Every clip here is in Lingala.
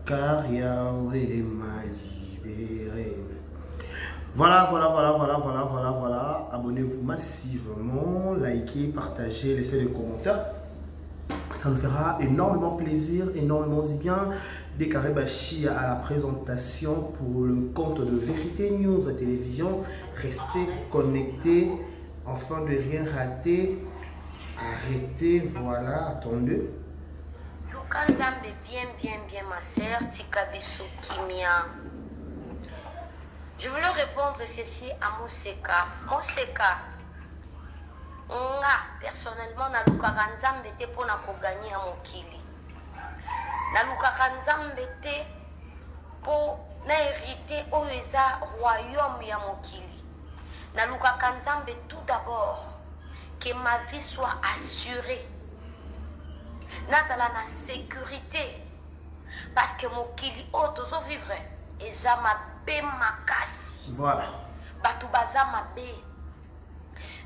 car Yahweh m'a libéré. Voilà. Abonnez-vous massivement, likez, partagez, laissez des commentaires. Ça nous fera énormément plaisir, énormément du bien. Déclaré Bachi à la présentation pour le compte de Vérité News à télévision. Restez connectés afin de rien rater. Arrêtez, voilà, attendez. Lukanzambe, bien, ma sœur, Tikabiso Kimia. Je voulais répondre ceci à Moseka. Moseka, nga personnellement na lukaka nzambe te pona ko gagner à mokili. Na lukaka nzambe te po na hériter oyo eza royaume ya mokili. Na lukaka nzambe tout d'abord que ma vie soit assurée. Nazala na sécurité parce que mokili o tozo vivre eza mabe makasi. Voilà. Batu baza mabe.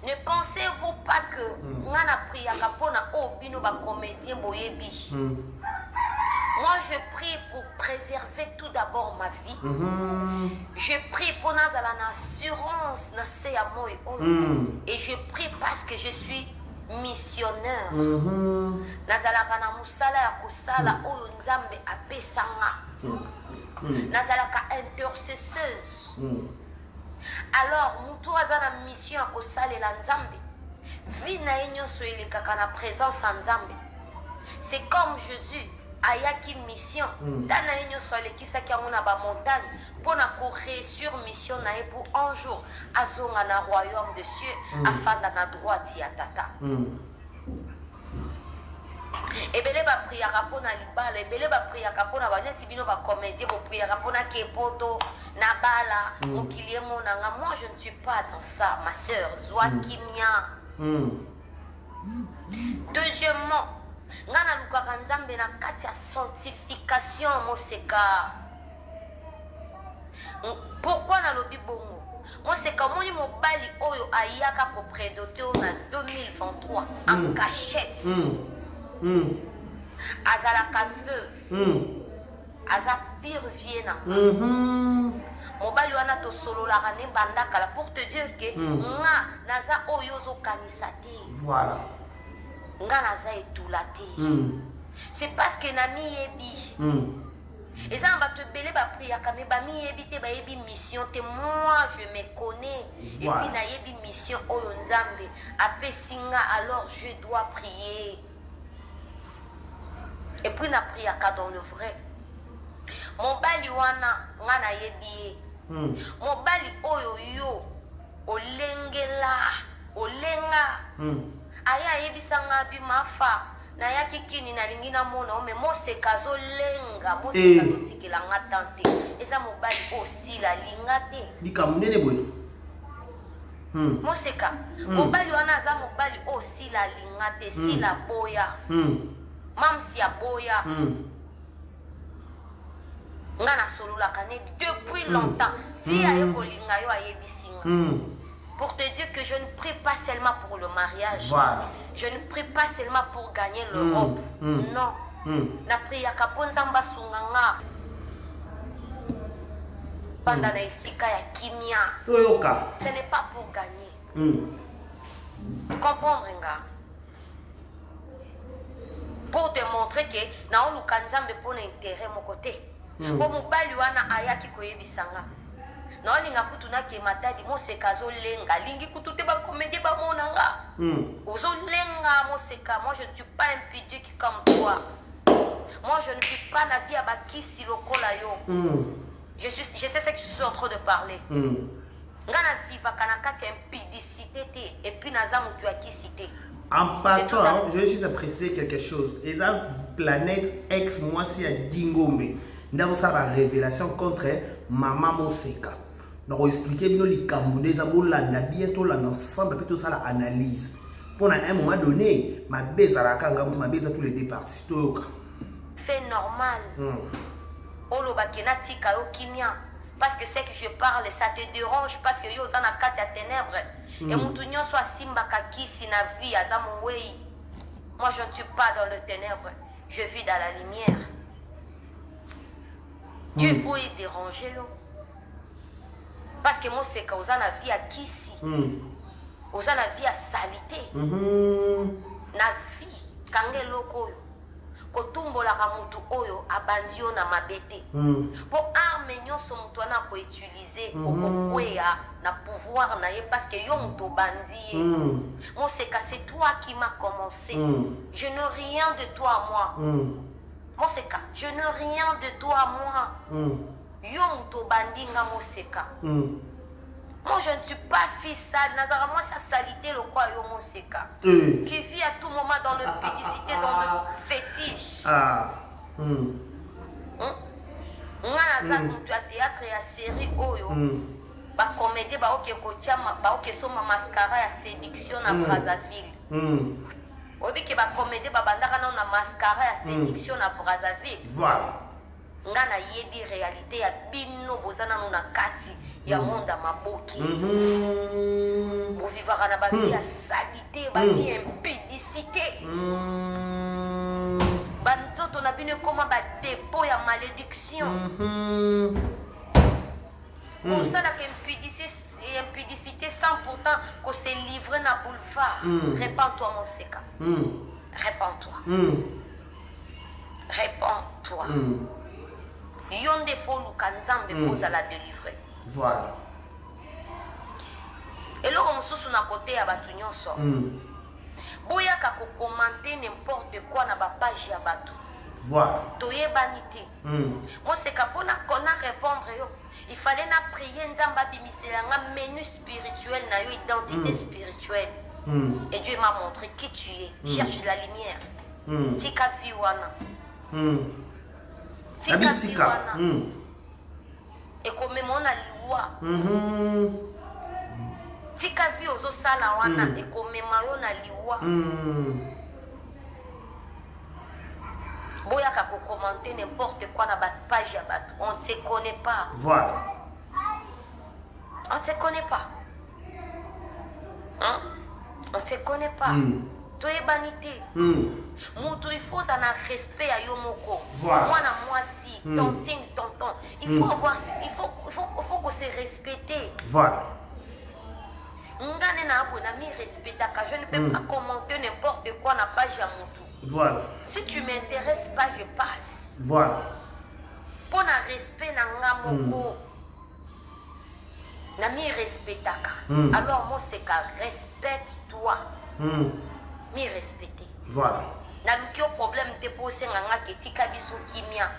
Ne pensez-vous pas que ngana priaka pona obino ba comédien boyebi. Moi je prie pour préserver tout d'abord ma vie. Je prie pour nazala na assurance na se ya moi et je prie parce que je suis missionnaire. Nazalaka na musala ya kosala oyo nzambe apesanga. Nazalaka intercesseuse. Alors, mutu aza na mission ya kosalela nzambe. Vi na ye nyonso elekaka na présence ya nzambe. C'est comme Jésus ayaki mission. Ta na ye nyonso alekisaki yango na bamontagne mpona koréussir mission na ye pour un jour azonga na royaume de cieux afanda na droite ya tata. Ebele ba priaka mpona libala, ebele ba priaka mpona banyati bino ba comédie, bo priaka mpona kepoto na bala, mokili emonanga. Moi je ne suis pas dans ça, ma sœur, zwa kimia. Deuxièmement, ngana lukaka nzambe na kati ya sanctification Moseka. Pourquoi na lobi bongo? Moseka moni mobali oyo ayaka ko prédoter na 2023 en cachette. Azalaka veuve. Aza pire viena. Mobali wana to sololaka ne bandakala pour te dire que nga naza oyo zo kanisa te. Voilà. Nga naza etula te. C'est parce que nami yebi. Et ça va te belé ba priaka me ba mi yebi te ba yebi mission te. Moi je me connais. Voilà. Et puis na yebi mission oyo nzambe apesinga, alors je dois prier. Et puis na priaka dans le vrai. Mobali wana nga na yebi. Mobali oyo yo olengela olenga aya yebisanga bi mafa na yaki kini na lingi na mona ome Moseka zo lenga Moseka zo tikela nga tante eza mobali aussi la linga te likamnene boy. Moseka mobali wana za mobali aussi la linga te si la boya mam si ya boya nga na sololaka ne depuis longtemps si aye kolinga yo ayebisinga. Pour te dire que je ne prie pas seulement pour le mariage. Voilà. Je ne prie pas seulement pour gagner l'Europe. Non. Na priaka po nzamba sunganga pendant na isika ya kimia. Toyoka. Ce n'est pas pour gagner. Comprendre nga. Pour te montrer que na oluka nzambe po na intérêt mon côté. Bo mobali wana ayaki koyebisanga. Na olinga kutu na ke matadi Moseka zo lenga lingi kutu te ba comédie ba monanga. Ozo lenga Moseka, moi je ne suis pas un pudique comme toi. Moi je ne suis pas na vie ba kisi lokola yo. Je sais ce que je suis en train de parler. Nga na viva kana kati impudicité te et puis naza mutu ya kisité. En passant, je vais juste préciser quelque chose. Et ça, planète ex moi si à Dingombe. Nous avons ça la révélation contre Maman Moseka. Nous avons expliqué bien les Camerounais, nous avons bientôt l'ensemble de tout ça l'analyse. Pour un moment donné, ma baisse à la kanga, ma baisse à tous les deux parties. Fait normal. Olo bakena tika yo kimia. Parce que c'est que je parle, ça te dérange parce que yo zana kati ya ténèbres. Et mutu nyonso asimba kakisi na vie azamwei. Moi je ne suis pas dans le ténèbre, je vis dans la lumière. il faut y déranger. Parce que moi, c'est qu'on a la vie à Kissi. On a la vie à salité. La vie, quand elle est kotumbola kamutu oyo abandio na mabete po arme nyonso mutu ana ko utiliser okokwea na pouvoir na ye parce que yo mutu bandi moi c'est toi qui m'a commencé je n'ai rien de toi à moi moi je n'ai rien de toi à moi yo mutu bandi nga moseka moi je ne suis pas fille sale nazara moi sa salité le quoi yo moseka qui vit à tout moment dans le pédicité dans le fétiche nga naza mutu ya théâtre ya série oyo bacomédie baoke kotiama baoke soma mascara ya séduction na Brazzaville oyebi ke bacomédie babandaka nano na mascara ya séduction na Brazzaville voilà nga nayebi réalité ya bino boza nano na kati ya monde ya maboki bovivaka na bavi ya salité bavi ya impudicité banzoto na bino ekoma badepo ya malédiction kosalaka impudicité sans pourtant ko se livrer na boulevard répands-toi mon seka répands-toi yo nde fo luka nzambe kozala délivrer voilà eloko mosusu na kote ya bato nyonso boyaka kokomante n'importe quoi na bapage ya bato voilà toyebani te moseka mpona kona répondre yo il fallait na prier nzambe abimisela nga menu spirituel na yo identité spirituelle et Dieu m'a montré qui tu es cherche la lumière tika vi wana tika vi wana ekomema na liwa tika vi ozosala wana ekomema yo na liwa boyaka kokomante n'importe quoi na page ya bato on ne se connaît pas voilà on ne se connaît pas on ne se connaît pas toyebani te mutu il faut ça na respect ya yo moko mwana mwasi tontine tonton il faut avoir il faut que se respecter voilà ngane na abo na mi respectaka je ne peux pas commenter n'importe quoi na page ya mutu voilà si tu m'intéresses pas je passe voilà pour na respect na nga moko na mi respectaka alors moi c'est qu'à respecte-toi mi respecter voilà na lukio problème te pose nga ketika biso kimia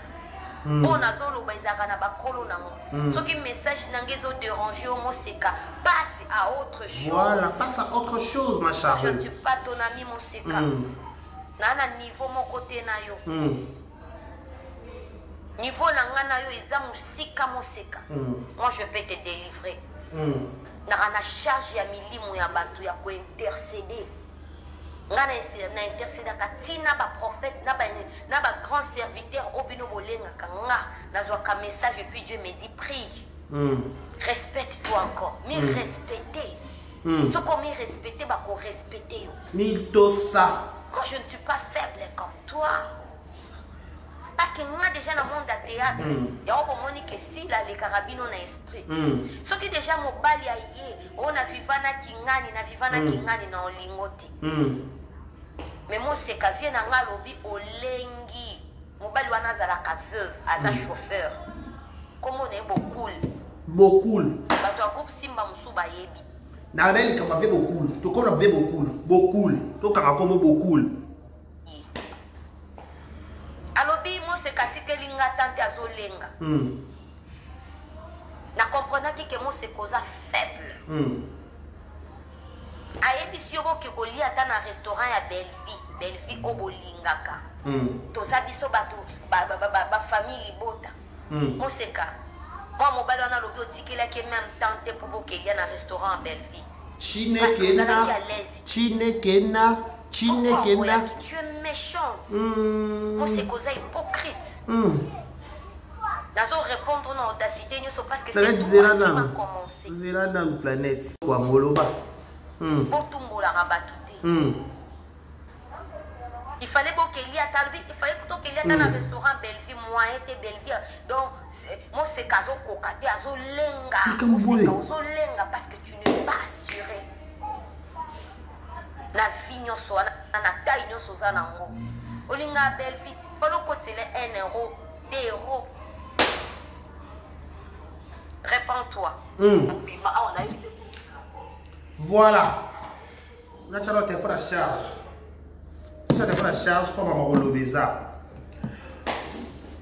on a zolo baizaka na bakolo nango soki message nange zo déranger au moseka passe à autre chose voilà passe à autre chose ma chère je ne suis pas ton ami moseka na niveau mon côté na yo niveau na nga na yo eza musika moseka moi je peux te délivrer na charge ya milimu ya bato ya ko intercéder nga na intercédaka tina ba prophète na ba grand serviteur obino bolengaka nga nazwaka message et puis Dieu me dit prie respecte-toi encore mi respecter soko mi respecter ba ko respecter yo mi tosa moi je ne suis pas faible comme toi parce que moi déjà dans le monde de théâtre il y a un moment que si la les carabines na esprit ce qui déjà mobali ya ye on a vivana kingani na olingoti mais moi c'est ka vient na nga lobi olengi mobali wana zala ka veuve aza chauffeur comme on est beaucoup bato ya groupe simba musuba yebi na beli kama ve beaucoup to comme na ve beaucoup to kama comme beaucoup alobi moi c'est ka tikelinga tante azolenga na comprenaki que moi c'est cause faible ayebi si oboke kolia ata na restaurant ya Belleville obolingaka toza biso bato bafamille libota moseka mwa mobali wana alobi otikelaki même tante mpo bokelia na restaurant ya Belleville chinekena tu es méchante moseka oza hypocrite nazo répondre na audacité nyonso parce que c'est toi qui m'a commencé zela na planète kwa moloba botumbolaka bato te il fallait que il fallait que il y a dans le restaurant Belleville moyen de Belleville donc moi c'est caso kokate azo lenga parce que tu n'es pas assuré la vie nyoso na taille nyoso za nango olinga Belleville faut que c'est 1 euro 2 euros réponds-toi voilà on a le téléphone à charge. Ça téléphone à charge pour maman Lobeza.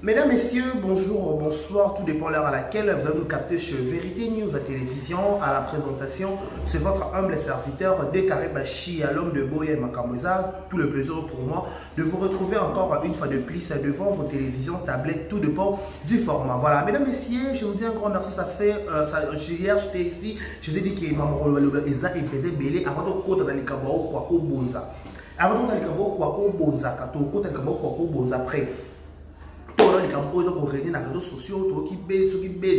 Mesdames, Messieurs, bonjour, bonsoir, tout dépend de l'heure à laquelle vous allez nous capter chez Vérité News à télévision. À la présentation, c'est votre humble serviteur Décaré Bachi, à l'homme de Boye Makamboza. Tout le plaisir pour moi de vous retrouver encore une fois de plus devant vos télévisions, tablettes, tout dépend du format. Voilà, mesdames, messieurs, je vous dis un grand merci. Ça fait, hier j'étais ici, je vous ai dit que maman Lobeza est peut-être belé avant de côté dans les cabos, quoi qu'au bonza. Avant de côté dans les cabos, quoi qu'au bonza, quand on côté dans les cabos, quoi qu'au bonza après. Les campos ont réuni dans les réseaux sociaux, qui baissent,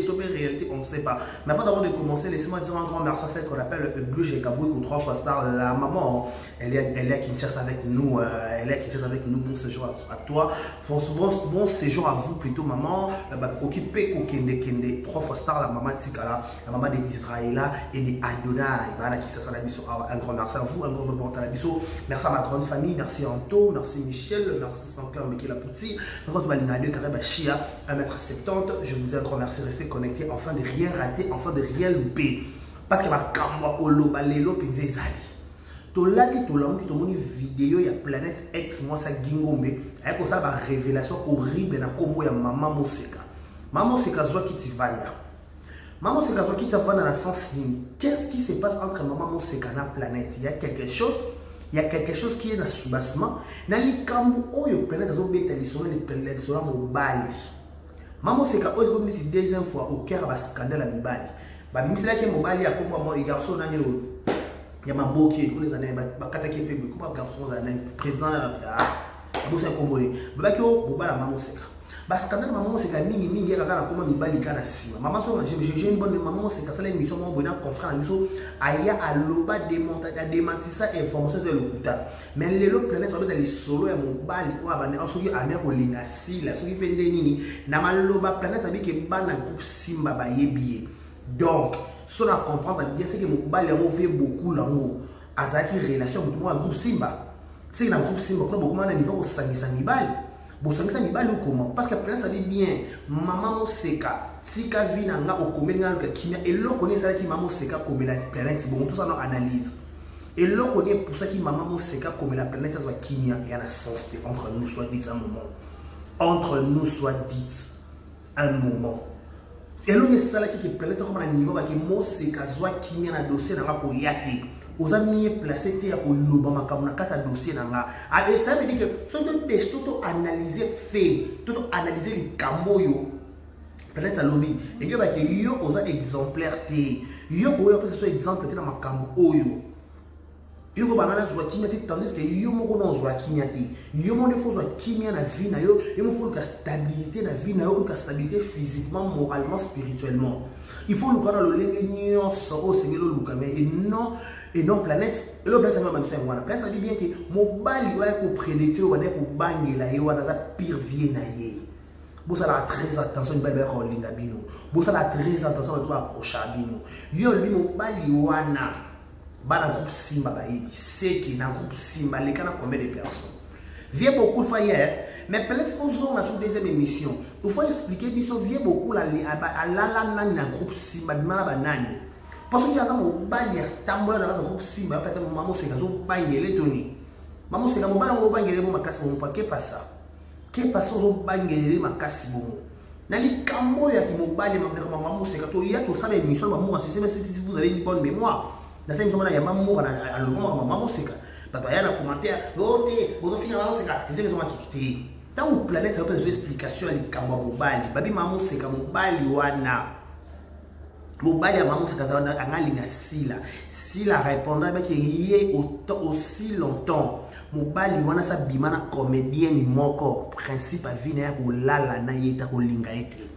réalité, on ne sait pas. Mais avant d'abord de commencer, laissez-moi dire un grand merci à celle qu'on appelle Blue Jekabouik ou 3 fois star. La maman, elle est à Kinshasa avec nous, bon séjour à toi. Bon séjour à vous plutôt, maman. Occupé Kende, 3 fois star, la maman Tsikala, la maman des Israéliens et des Adonai. Qui s'assoit un grand merci à vous, un grand merci à la biso. Merci à ma grande famille, merci Anto, merci Michel, merci Saint-Clair, Meki la Pouti. Chia, 1m70, je vous dis un grand merci, restez connectés, enfin de rien rater, enfin de rien louper. Parce que ma kamwa oloba lelo penze zali. To laki to lamu ki to moni vidéo ya Planète X moi sa Gingombe, avec ça la révélation horrible na kombo ya Maman Moseka. Maman Moseka zwa ki tivanda. Maman Moseka zwa ki tivanda na sens ligne. Qu'est-ce qui se passe entre Maman Moseka na Planète? Il y a quelque chose. Il y a quelque chose qui est dans le soubassement. Dans les camps où il y a plein de choses qui sont mobile. Maman, c'est quand on dit deuxième fois au cœur de scandale à mobile. Bah, c'est là que mobile, il y a comme les garçons, il y a ma beau qui est les années, qui est comme garçon, président, c'est un combolé. Bah, qui est au bas la maman, c'est parce que maman c'est mingi mingi kaka comme mibali kana sima maman so j'ai une bonne maman c'est que ça l'émission mon bonheur confrère à nous aya aloba démentir ça information sur le kuta mais les autres planètes sont dans les solo ya mobali ko abane osoki amia ko linga sila soki pende nini na maloba planète abi ke bana groupe simba ba yebié donc so na comprendre bien c'est que mobali a fait beaucoup lango azaki relation avec moi groupe simba c'est na groupe simba ko beaucoup na niveau ko sangisa mibali. Bon, ça ne pas comment parce que ça dit bien maman Moseka si ka vi na nga okomeli nga kimia et l'on connaît ça qui maman Moseka comme la planète bon tout ça dans analyse et l'on connaît pour ça qui maman Moseka comme la planète ça soit kimia et à la sens entre nous soit dit un moment entre nous soit dit un moment et l'on est ça là qui planète comme un niveau qui Moseka soit kimia na dossier na nga ko yate aux amis placés à l'Obama comme un dossier. Ça veut dire que ce sont tout analysé fait, tout analysé les camboyo. Peut-être à l'objet. Et que yo aux exemplaires yo que ce soit exemple dans ma camboyo. Yo ko banana zwa kimia tandis que yo moko non zwa kimia yo mo defo zwa kimia na vie na yo mo faut la stabilité na vie na yo la stabilité physiquement moralement spirituellement il faut le voir dans le lengenion so sengelo lukame et non planète et le planète ça même ça wana planète ça dit bien que mobali wa ko prédicteur wa ko bangela yo wa za pire vie na ye bo ça la très attention belle en ligne bino bo ça la très attention to approcher bino yo li mobali wana dans le groupe Simba, c'est qui dans le groupe Simba, les gens combien de personnes. Vient beaucoup de fois hier, mais peut-être qu'il faut zoom sur deuxième émission. Il faut expliquer qu'ils sont vient beaucoup à la groupe Simba, parce qu'il y a un bal, il y a Stambola dans le groupe Simba, peut-être que maman c'est un bangé, Tony. Maman c'est un bangé, ma casse, mon paquet pas ça. Qu'est-ce que c'est un bangé, ma casse, bon. Dans les Camboya qui m'ont balayé, maman c'est quand il y a tout ça, l'émission, maman, si vous avez une bonne mémoire. Dans cette émission, il y a maman à maman c'est papa il y a un commentaire oh vous finir maman c'est quand ils ont quitté dans une planète ça peut être explication les kamba mobali babi maman c'est quand mobali wana mobali à maman c'est quand on a ligne sila répondra avec yé aussi longtemps mobali wana sa bimana comédienne moko principe à vie na ko lala na yeta ko linga ete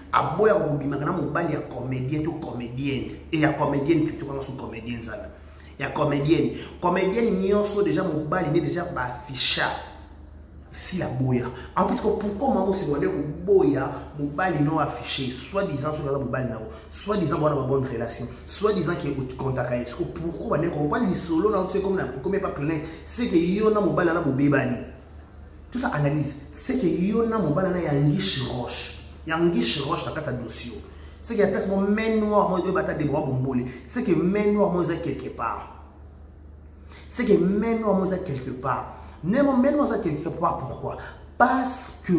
aboya ko bimaka na mobali ya comédien to comédienne et ya comédienne plutôt quand on comédienne ça ya comédienne nyonso déjà mobali né déjà ba afficha si la boya. En plus, pourquoi maman se demandait que boya, mobile non affiché, soi-disant sur le mobile non, soi-disant avoir une bonne relation, soi-disant qu'il y a contact avec. Pourquoi on va dire solo là, c'est comme pas plein, c'est que yo na mobile na bobebani. Tout ça analyse, c'est que yo na mobile na yangish roche, yangish roche na kata dossier. C'est qu'il y a presque mon main noire, moi je bataille des bras bombolés. C'est que main noire moi quelque part. C'est que main noire moi quelque part. Même ça quelque part, pourquoi? Parce que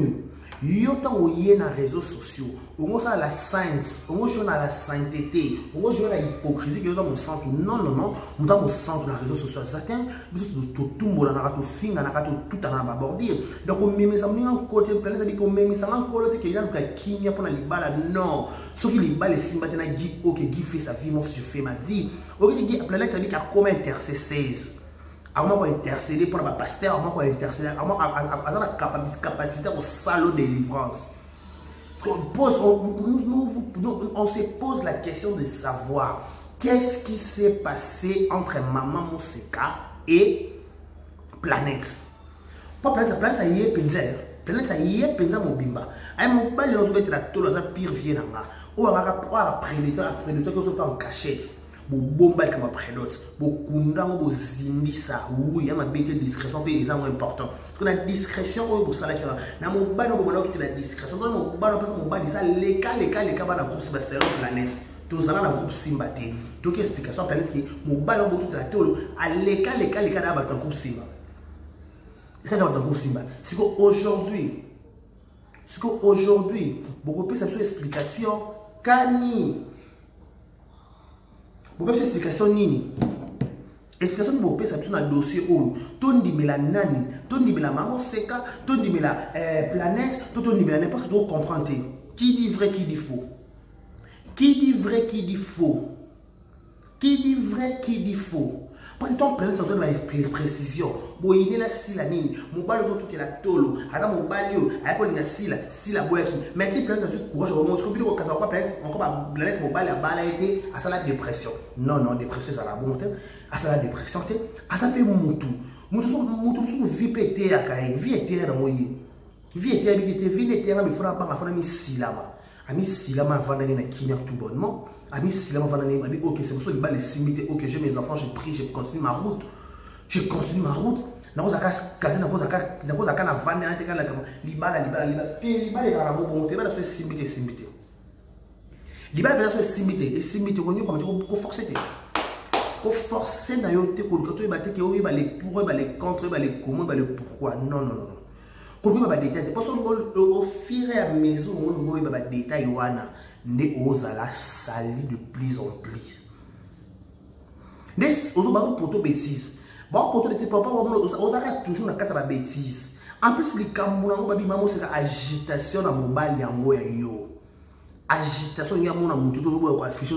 yotan oye na réseaux sociaux, on a la science, on a la sainteté, on a la hypocrisie que dans mon centre. Non, on dans mon centre na réseaux sociaux. Certains, tout le monde a tout fin, a tout à aborder. Donc on met ça en côté, ça dit qu'on met ça en côté que il y a le kimia pour la libala. Non, ce qui libala les simba tena dit ok, qui fait sa vie, moi je fais ma vie. Ok, qui planète dit qu'à comment intercéder. Avant intercéder pour ma pasteur, avant intercéder, avant la capacité au salon de délivrance. Parce on se pose la question de savoir qu'est-ce qui s'est passé entre Maman Mousseka et Planète. Pas Planète, Planète ça y est Penzer. Planète ça y est Penzer Mobimba. Aïe mon bal on se met la tôle dans pire vienne là. Ou après prédateur que soit en cachette. Bo bomba comme après d'autres, bo kunda bo zimbisa, oui, il y a ma bête discrétion, c'est extrêmement important. Parce que la discrétion, pour ça là, na mo ba no bo na la discrétion, so mo ba no parce mo ba ça les cas ba na groupe Sébastien Planète. Tous dans la groupe Simbate. Donc explication Planète qui mo ba no bo toute la théorie, à les cas da ba groupe Simba. Ça dans groupe Simba. C'est qu'aujourd'hui, beaucoup plus cette explication Kani. Vous pouvez faire explication nini? Explication de vous ça un dossier où tout dit la nani, tout dit la maman seka, tout dit la planète, tout dit la n'importe quoi comprendre. Qui dit vrai, qui dit faux? Qui dit vrai, qui dit faux? Qui dit vrai, qui dit faux? Parce que ton planète ça donne la précision. Bon il est là si la nini, mon bal tout qui la tolo, alors mon balio, avec la si la boya qui. Mais si planète ça courage au monde, ce que vous dites que planète encore planète mon bal a été à la dépression. Non, dépression ça la bonté, à la dépression à ça peut mutu vie pété à kai, vie était dans moi. Vie était vie était mais fera pas mi silama. Ami silama va dans na kinya tout bonnement. Ami silama va dans ami OK, c'est pour ça que les simité OK, j'ai mes enfants, je prie, je continue ma route. Je continue ma route. Nakoza kazi nakoza kana vande na tekala kama libala libala kana bongo teba na so simité. Libala na so simité ko nyoko matiko ko forcer te. Ko forcer na yo te ko to ba te ke o ba les pour ba les contre ba les comment ba le pourquoi. Non. Ko ba détail parce que au fur et à mesure on ba détail wana ne ozala sali de plus en plus. Nes ozo ba poto bêtise. Bon, pour te papa, on a toujours la case à la bêtise. En plus, les Camerounais, on a c'est agitation dans mon bal, yo. Agitation, il y a mon amour, tout le monde affiché,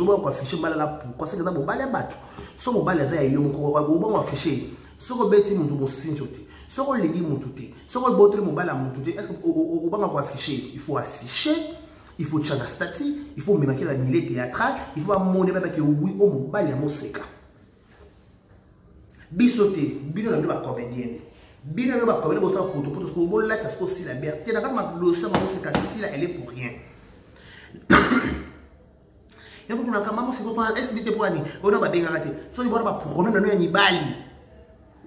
mal là, pourquoi c'est que ça, mon bal est battu. Son mon bal est yo, mon affiché. Ce que bêtise, mon sinchoté. Ce que les dit, mon touté. Ce que botter mon bal à mon touté. Est-ce qu'on va afficher? Il faut afficher. Il faut changer la statue. Il faut même la milieu théâtrale. Il faut monter que oui, mon bal est mon séca. Bisoté, bino na ba comédienne. Bino na ba comédienne pour ça pour ce qu'on là ça se pose si la liberté. Dans ma dossier maman c'est si là elle est pour rien. Il faut que na maman c'est pour SBT pour ani. On ba benga raté. So ni ba problème na ni bali.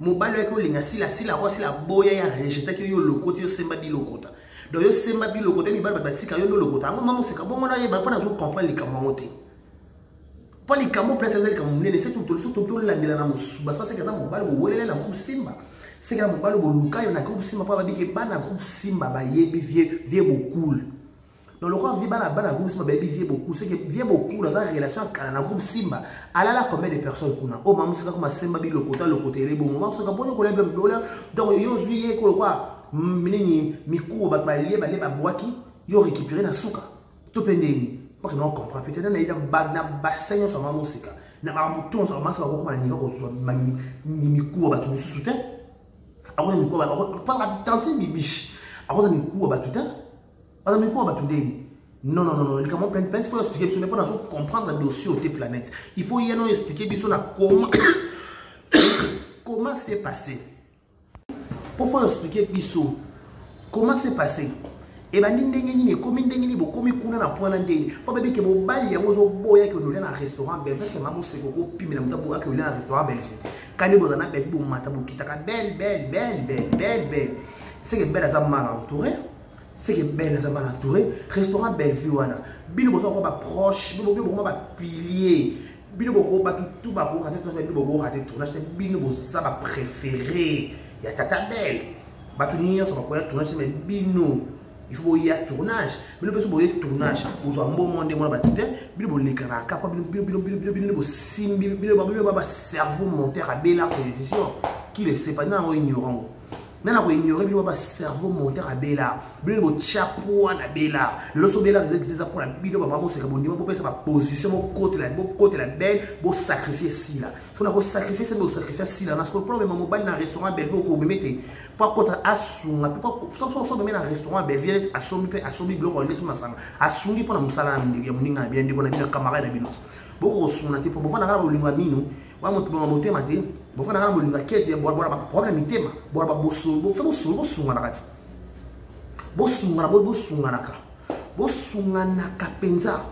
Mo bali ko linga si la rosi la boya ya rejeter que yo lokoti yo semba bi lokota. Donc yo semba bi lokota ni bali ba tika yo lokota. Maman c'est ka bon na ye ba pas na comprendre les camotes. Pas les camos place les camos c'est tout la ndela na musuba parce que ça mon bal bo welela na groupe Simba c'est que mon bal bo luka yo na groupe Simba pas dire que ba na groupe Simba ba yebi vie beaucoup dans le roi vie ba na groupe Simba ba vie beaucoup c'est que vie beaucoup dans sa relation na groupe Simba alala combien de personnes kuna oh maman c'est comme Simba bi le côté les bon moment c'est que bon ko le dollar donc yo juillet ko quoi minini mikuro ba lié ba boaki yo récupérer na suka to pendeni. Parce que non, on comprend peut-être qu'il y a un bassin sur ma musique. Il y a un bouton sur ma musique qui est niveau sur mi cours à tout soutien. Alors, mi cours à pas la tenter mi biche. Alors, mi cours à tout temps. Alors, mi cours à tout dé. Non, il comment plein il faut expliquer parce que pas dans comprendre le dossier au planète. Il faut y aller expliquer biso na comment c'est passé. Pour faire expliquer biso Comment c'est passé? Et bien, ni comme ni beaucoup kuna na point ndeni. Pas bébé que mon bal y a mozo boya que nous dans un restaurant belle parce que maman c'est coco pi mais na boya que nous dans un restaurant belle. Quand les bozana belle bon mata bo kitaka belle. C'est que belle ça mal entouré. C'est que belle ça mal entouré. Restaurant belle vie wana. Bino bozo ko ba proche, bino ba pilier. Bino boko ba tout ba ko rater tout bino boko rater tournage, bino bozo ça ba préféré. Ya tata belle. Ba tout ni so ba ko tournage mais bino il faut y avoir tournage. Mais le person boye tournage. Vous avez un moment de mon batteur. Bilo bo lekana kapa bilo sim bilo ba cerveau monter à bella position. Qui le sait pas na ignorant. Nana ko ignorer bilo ba cerveau monter à bella. Bilo bo chapeau na bella. Le so bella c'est ça pour la bilo ba maman c'est que bon niveau pour sa position côté la belle bo sacrifier si là. Si on a sacrifier c'est bo sacrifier si là. Parce que le problème mon mobile dans restaurant belle faut me mettre pas contre asunga pas sans de mettre dans restaurant belle assomi bloc on laisse masanga asungi pour na musala ya muninga bien ndiko na bina camarade na bino. Boko suna te pour bofana kala bolinga mino wa moto bo motema te bofana kala bolinga kete bo problème itema bo ba boso bo fe boso bo sunga na kati bo sunga na ka penza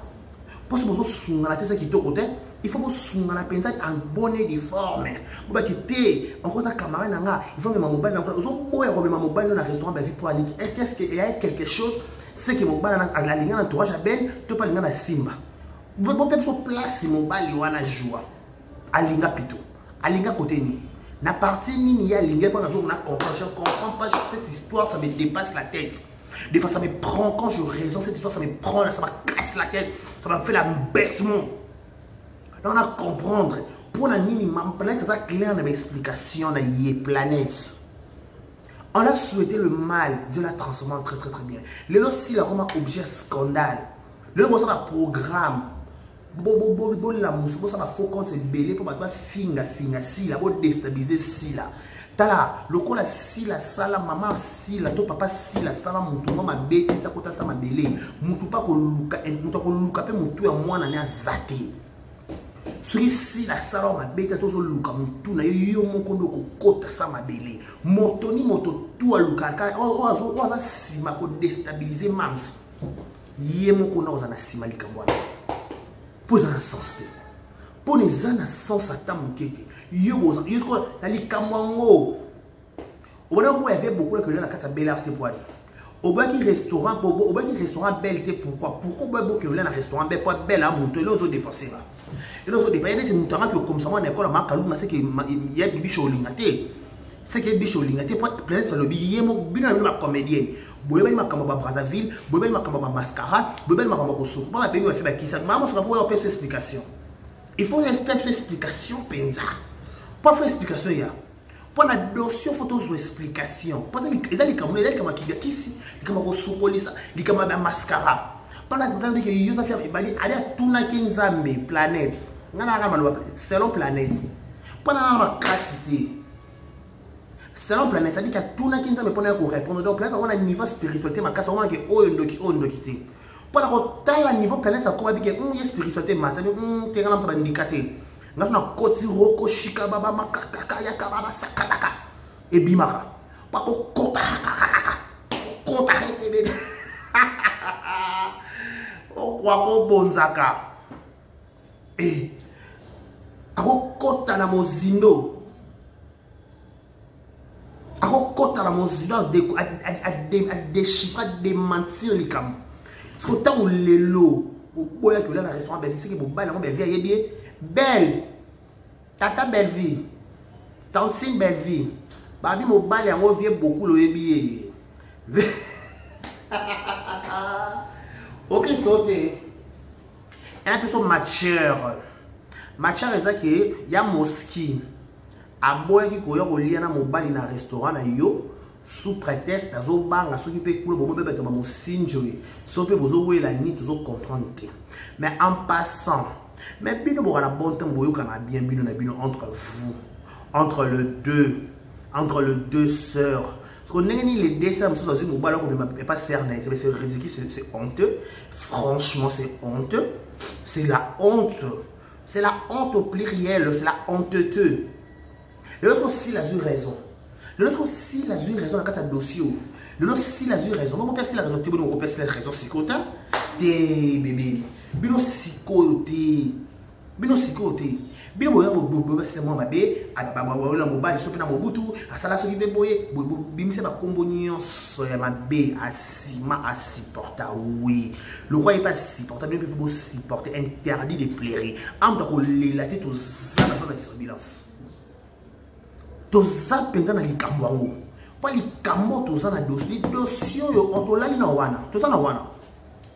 parce que boso sunga na te ça qui to côté il faut bosunga na penza en bonne et forme bo ba kité encore ta camarade nanga il faut même mobile na zo boya ko même mobile na restaurant ba vie pour aller est-ce qu'il y a quelque chose c'est que mobile na la ligne entourage à ben to pas ligne na simba. Bon personne place mobile wana joie alinga pito alinga côté ni na partie ni ya linga quand on a compréhension comprend pas cette histoire ça me dépasse la tête des fois ça me prend quand je raisonne cette histoire ça me prend ça me casse la tête ça me fait l'embêtement on a comprendre pour la minimum planète ça clair dans l'explication na y planète on a souhaité le mal de la transformer très bien les aussi là comme objet scandale le ça va programme la mousse ça va faut quand c'est belé pour pas finga si la pour déstabiliser si là tala loko la si la sala maman si la to papa si la sala mutu ngoma bete ça kota ça ma belé mutu pas ko luka pe mutu ya mwana ne azate si la sala ma bete to so luka mutu na yo moko ndo ko kota ça ma belé moto ni moto tout a luka ka o za sima ko déstabiliser mams yé moko na ozana sima likambwana pour un sens pour les ans sens ata mukete yo boza jusqu'à la likamwango on a avait beaucoup que la carte belle arte pour aller au baki restaurant belle pourquoi bobo que là na restaurant belle pas belle à monter les autres dépenser là et les autres dépenser c'est montana que comme ça on école makalu c'est que il y a bicho lingate c'est que bicho lingate pas plein sur le billet mo bina la comédienne boye bali makambo ba Brazzaville boye bali makambo ba mascarade boye bali makambo ko soupe ba pays wa fait ba kisa maman ça va pouvoir faire explication il faut une explication penza pas faire explication ya pour la notion photo zo explication pas les comme qui kisi comme ko soukolisa les comme ba mascarade pas la que yo ça faire bali aller tuna kinzambe planète ngana ngama selon planète pas na capacité selon planète, ça dit qu'il y a tout le monde qui peut répondre. Donc, planète, on a un niveau spiritualité, mais quand on a un niveau pour la niveau planète, ça dit qu'il y a spiritualité, mais il y a un indicateur. On a un côté roko, shika, baba, makaka, yaka, baba, sakataka. Et bimaka. Pas qu'on compte, compte, bébé. On croit qu'on bonzaka. Et, on compte dans mon zindo. À la monstruosité à déchiffrer, à démentir les cam. Parce que tant où les lots, au bout que là, le restaurant belle vie, c'est que vous baillez, belle vie, bien belle. Tata belle vie. Tantine belle vie. Babi mon bail, on vient beaucoup le billet. Ok, sauté. Un peu son matière. Matière, c'est ça qu'il y a mosquée. A boy qui koyo ko liana mobali na restaurant na yo sous prétexte azo banga so qui peut coule bobo beta mo sinjoy so pe bozo we la ni toujours comprendre mais en passant mais bino bo la bon temps boyo kana bien bino na bino entre vous entre les deux sœurs parce qu'on n'est ni les deux sœurs dans une mobile on pas cerné c'est ridicule c'est honteux franchement c'est honteux c'est la honte au pluriel c'est la honteté. L'autre aussi, il a eu raison. L'autre aussi, il a eu raison dans le dossier. Le si la raison, on peut si la raison, tu peux nous repérer la raison psychote. T'es bébé. Bino psychote. Bino psychote. Bino boya bobo c'est moi mabé. Ababa wala mobile sopi na mobutu. Asala soki de boye. Bimise ba combo nyonso ya mabé asima asupporta. Oui. Le roi est pas supportable. Il faut supporter. Interdit de plairer. En tant que la tête aux âmes dans la turbulence. Tous appendiz na likambo yango. Pas likambo tous na dossier. Dossier yo ontolali na wana. Tous na wana.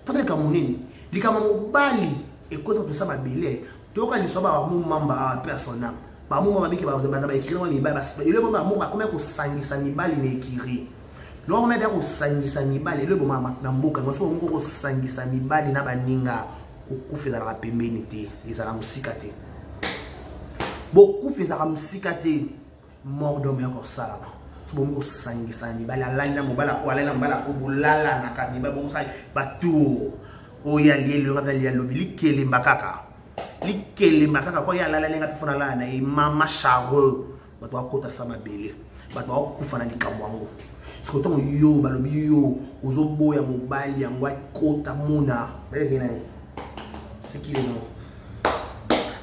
Pas likambo nini. Likambo mobali et quand tout ça mabélé. Toka lisoba mu mamba personnel. Ba mu mamba biki ba ba écrire ni ba le bon amour a combien ko sangisa mibali na écrire. Lo ko meda ko sangisa mibali le bon mama na mboka ngoso ko sangisa mibali na baninga ko feza la pembeni te. Ezala musika te. Beaucoup feza musika te. Mort d'homme encore ça là. So bon ko sangisa mibali ala na mobala ko ala na mbala ko bulala na kabiba bon sa batu. Oya lielo ngata lielo bilikele mbakaka. Likele makaka ko ya lala lenga pifona la na mama chareux bato akota sama bele bato akufa na likambo yango siko to yo balobi yo ozoboya mobali yango akota mona bele na c'est qui le nom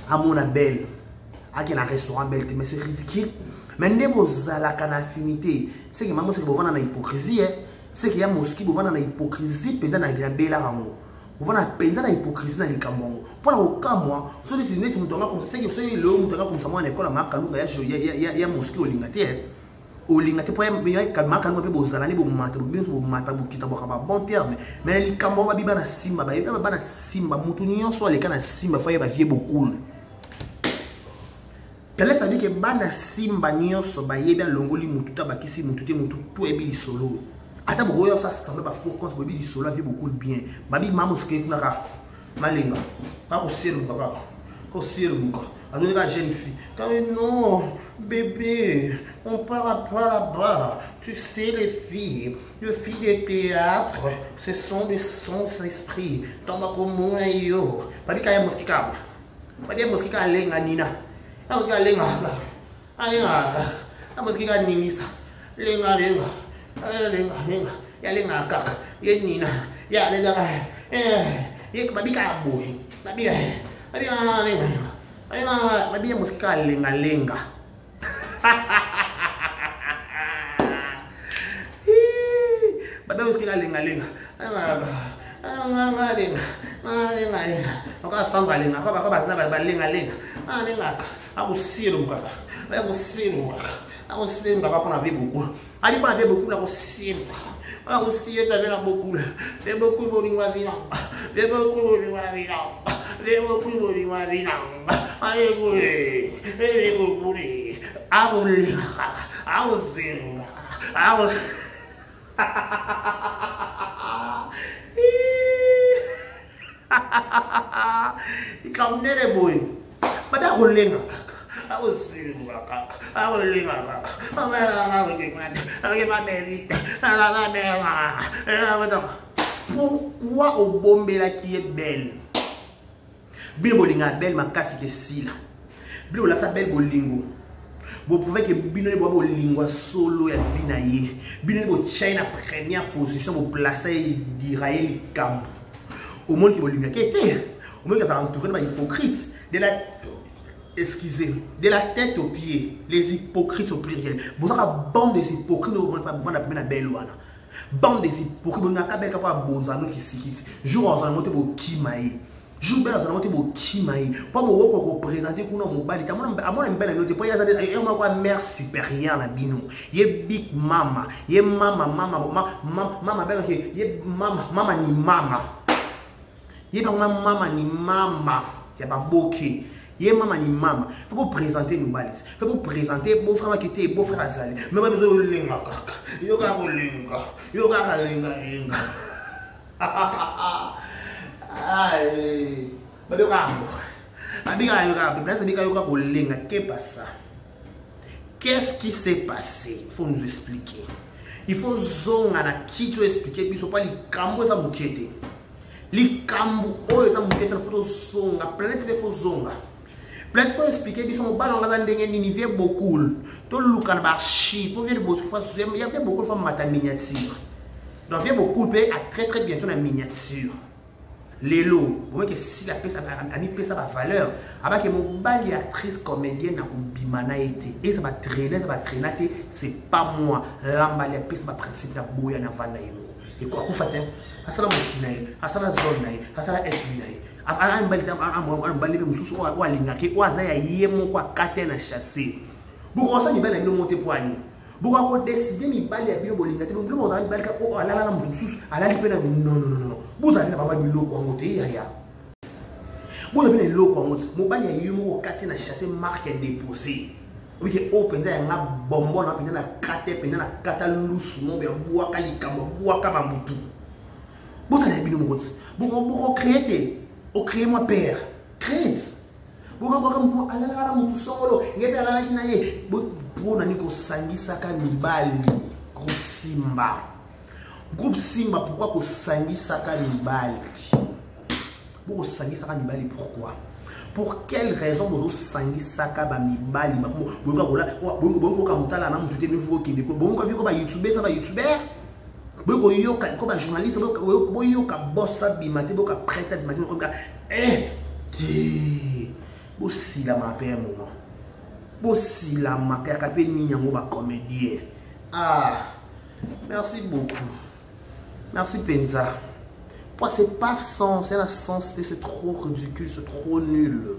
amona belle aki na restaurant belle mais c'est ridicule mais ndebo zala kana affinité c'est que maman c'est que bovana na hypocrisie c'est que ya moski bovana na hypocrisie penda na bela rango. Vous voyez, la hypocrisie dans les Cameroun. Pour le cas, moi, si vous avez comme ça, si vous avez comme ça, moi, à l'école, il y a mosquée au Lingate. Au Lingate, pour bon terme. Mais les Cameroun, il y a Simba, il y a Simba, Moutounion, soit les cannes Simba, il y a beaucoup. Peut-être ça dit que Bana Simba, Nyonso, Bayeba, Longoli, Moututa, Bakisi, Moututé, Moututou, et Billy Solo. Ata boyo ça semble pas faux quand bobi di solo vie beaucoup bien babi mamo ce que naka malinga pas aussi le kaka aussi le kaka adoni la jeune fille quand non bébé on part pas là-bas tu sais les filles de théâtre ce sont des sons esprits tomba comme yo babi kaya moskika babi moskika lenga nina moskika lenga moskika ningisa lenga lenga ya lenga kaka ye nina ya lenga ye babika boy babia lenga babia musika lenga babia musika lenga Encore samba lenga kwa ba lenga lenga akusiro kaka akusiro kaka pour la vie beaucoup ali pour la vie beaucoup la kusiro ta vera beaucoup de beaucoup bolinga vina de beaucoup bolinga vina de beaucoup bolinga vina aye gure e gure abulinga akusiro ikamnere boy bada kolenga kaka awusiruka kaka awulenga kaka amela ngeke ngeke mamerite la mera pourquoi obombela qui est belle bien bolinga belle makasi ke sila bien la sa belle bolingo vous pouvez que bino ne bobo lingua solo ya vina ye bino ne China première position vous placer d'Israël camp au monde qui bolinga qui était au monde qui a entouré de hypocrites de la excusez de la tête aux pieds les hypocrites au pluriel vous avez bande des hypocrites vous pas pouvoir la belle wana bande des hypocrites vous n'avez pas capable bonzano qui sikit jour en monter bo kimae jour belle en monter bo kimae pas mo woko représenter kuna mobali ta amona mbela note pour ya za on quoi mère supérieure na bino ye big mama ye mama belle ye mama ni mama ye ba mama ni mama ya ba boki ye mama ni mama faut vous présenter nous balis faut vous présenter beau frère qui était beau frère azali mais pas besoin de lenga kaka yo ka lenga ai babe kambo abika yo ka peut-être dika yo ka kolenga qu'est pas ça qu'est-ce qui s'est passé il faut nous expliquer il faut zonga na kitu expliquer biso pas li kambo za mukete li kambo oyo za mukete faut zonga planète de faut zonga. Plein de fois expliquer qu'ils sont ballons dans des univers beaucoup. Tout le monde a archive. Pour venir beaucoup il y avait beaucoup de femmes miniatures. Donc viens beaucoup payer à très bientôt la miniature. Les lots, vous voyez que si la pièce a mis ça va valeur, avant que mon bali actrice comédienne n'a bimana été et ça va traîner, c'est pas moi. L'emballé pièce va principe la bouille en avant et quoi qu'on fait, à ça la moitié, à ça la zone, à ça la esmine. Un bali de moussou ou à l'ingaki ou à zaya yemo quoi cater na chasser. Beaucoup ça n'y va la monter pour aller. Beaucoup on décider mi bali à bio bolinga. Tu veux on a bali ou à la moussou à la lipena non. Vous allez pas mal de l'eau quoi monter ya. Vous avez l'eau quoi monter. Mon bali à yemo cater na chasser marque déposé. Oui que open ça nga bonbon na pena na cater pena na catalus mon be bois kalikamo bois kama mutu. Vous allez bien mon côté. Beaucoup créer au créer moi père créer boka boka mpo alala mutu songolo ngebe alala kinaye bona niko sangisa ka mibali groupe Simba pourquoi ko sangisa ka mibali boko sangisa ka mibali pour quelle raison bozo sangisa ka ba mibali boka boka mutala na mutu te niveau kende ko boka viko ba youtuber boko yoka ko ba journaliste boko yoka bossa bimate boka prêter bimate ko ka aussi la ma père moment aussi la ma père capé ni yango ba comédien merci beaucoup merci Penza pour c'est pas sens c'est la sens c'est trop ridicule c'est trop nul.